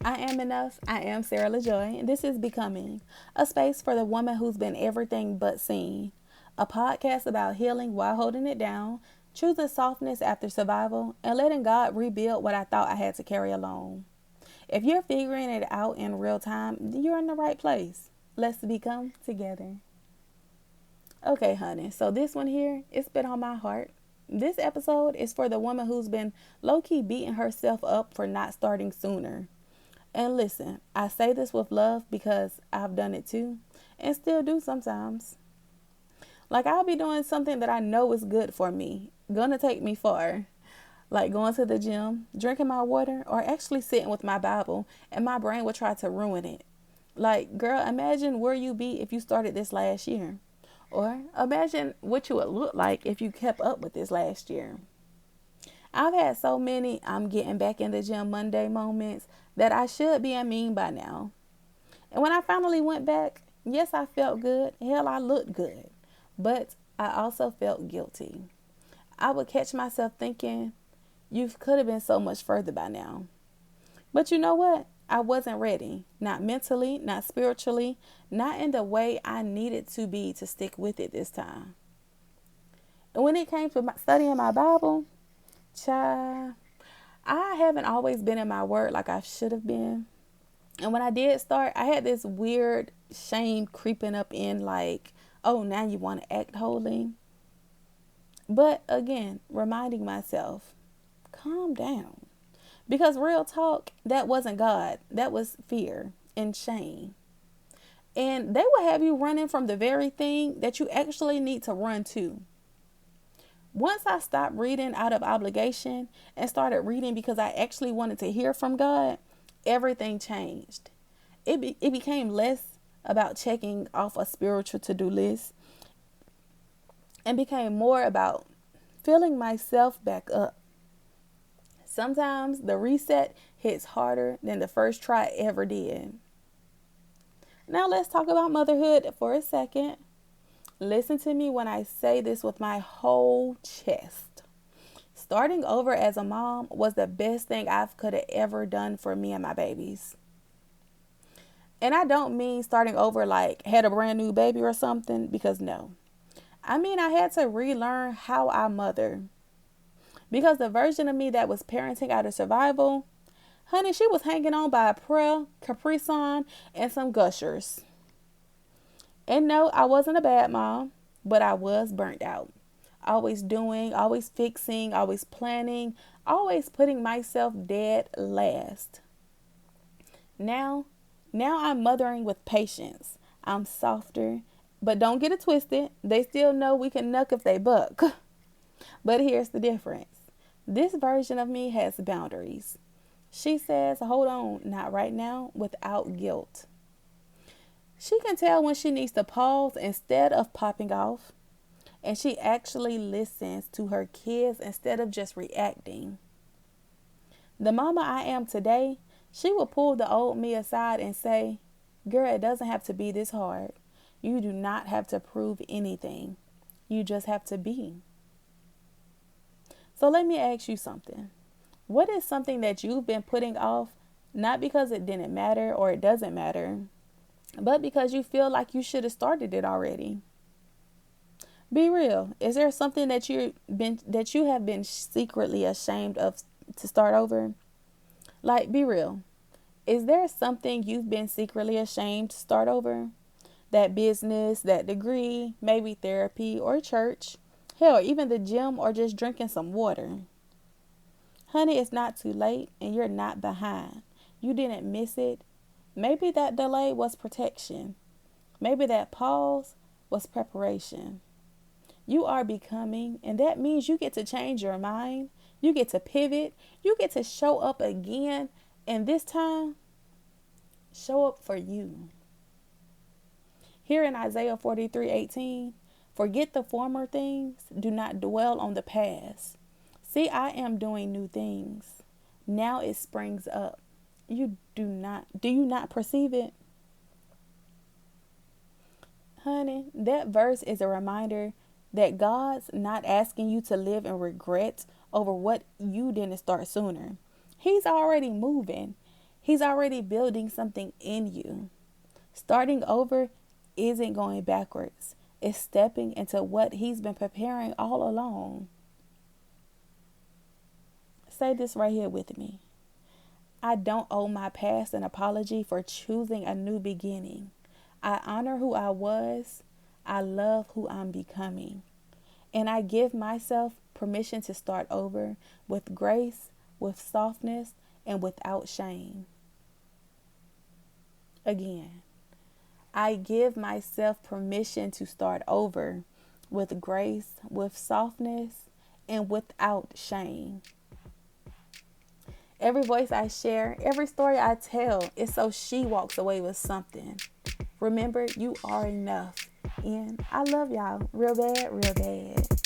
I am enough. I am Sarah LaJoy, and this is Becoming, a space for the woman who's been everything but seen. A podcast about healing while holding it down, choosing softness after survival, and letting God rebuild what I thought I had to carry alone. If you're figuring it out in real time, you're in the right place. Let's become together. Okay, honey, so this one here, it's been on my heart. This episode is for the woman who's been low key beating herself up for not starting sooner. And listen, I say this with love because I've done it too and still do sometimes. Like, I'll be doing something that I know is good for me, gonna take me far. Like going to the gym, drinking my water, or actually sitting with my Bible, and my brain will try to ruin it. Like, girl, imagine where you be if you started this last year. Or imagine what you would look like if you kept up with this last year. I've had so many I'm getting back in the gym Monday moments that I should be a meme by now. And when I finally went back, yes, I felt good. Hell, I looked good. But I also felt guilty. I would catch myself thinking, you could have been so much further by now. But you know what? I wasn't ready. Not mentally, not spiritually, not in the way I needed to be to stick with it this time. And when it came to studying my Bible, child, I haven't always been in my word like I should have been. And when I did start, I had this weird shame creeping up in, like, oh, now you want to act holy. But again, reminding myself, calm down. Because real talk, that wasn't God. That was fear and shame. And they will have you running from the very thing that you actually need to run to. Once I stopped reading out of obligation and started reading because I actually wanted to hear from God, everything changed. It became less about checking off a spiritual to-do list and became more about filling myself back up. Sometimes the reset hits harder than the first try ever did. Now let's talk about motherhood for a second. Listen to me when I say this with my whole chest. Starting over as a mom was the best thing I could have ever done for me and my babies. And I don't mean starting over like had a brand new baby or something, because no. I mean, I had to relearn how I mother. Because the version of me that was parenting out of survival, honey, she was hanging on by a prayer, Capri Sun, and some gushers. And no, I wasn't a bad mom, but I was burnt out. Always doing, always fixing, always planning, always putting myself dead last. Now, now I'm mothering with patience. I'm softer, but don't get it twisted. They still know we can knuck if they buck. But here's the difference. This version of me has boundaries. She says, hold on, not right now, without guilt. She can tell when she needs to pause instead of popping off. And she actually listens to her kids instead of just reacting. The mama I am today, she will pull the old me aside and say, girl, it doesn't have to be this hard. You do not have to prove anything. You just have to be. So let me ask you something. What is something that you've been putting off, not because it didn't matter or it doesn't matter, but because you feel like you should have started it already? Be real. Is there something that you have been secretly ashamed of to start over? Like, be real. Is there something you've been secretly ashamed to start over? That business, that degree, maybe therapy or church, hell, even the gym or just drinking some water. Honey, it's not too late and you're not behind. You didn't miss it. Maybe that delay was protection. Maybe that pause was preparation. You are becoming, and that means you get to change your mind. You get to pivot. You get to show up again. And this time, show up for you. Here in Isaiah 43:18, forget the former things. Do not dwell on the past. See, I am doing new things. Now it springs up. Do you not perceive it? Honey, that verse is a reminder that God's not asking you to live in regret over what you didn't start sooner. He's already moving. He's already building something in you. Starting over isn't going backwards. It's stepping into what he's been preparing all along. Say this right here with me. I don't owe my past an apology for choosing a new beginning. I honor who I was. I love who I'm becoming. And I give myself permission to start over with grace, with softness, and without shame. Again, I give myself permission to start over with grace, with softness, and without shame. Every voice I share, every story I tell is so she walks away with something. Remember, you are enough. And I love y'all real bad, real bad.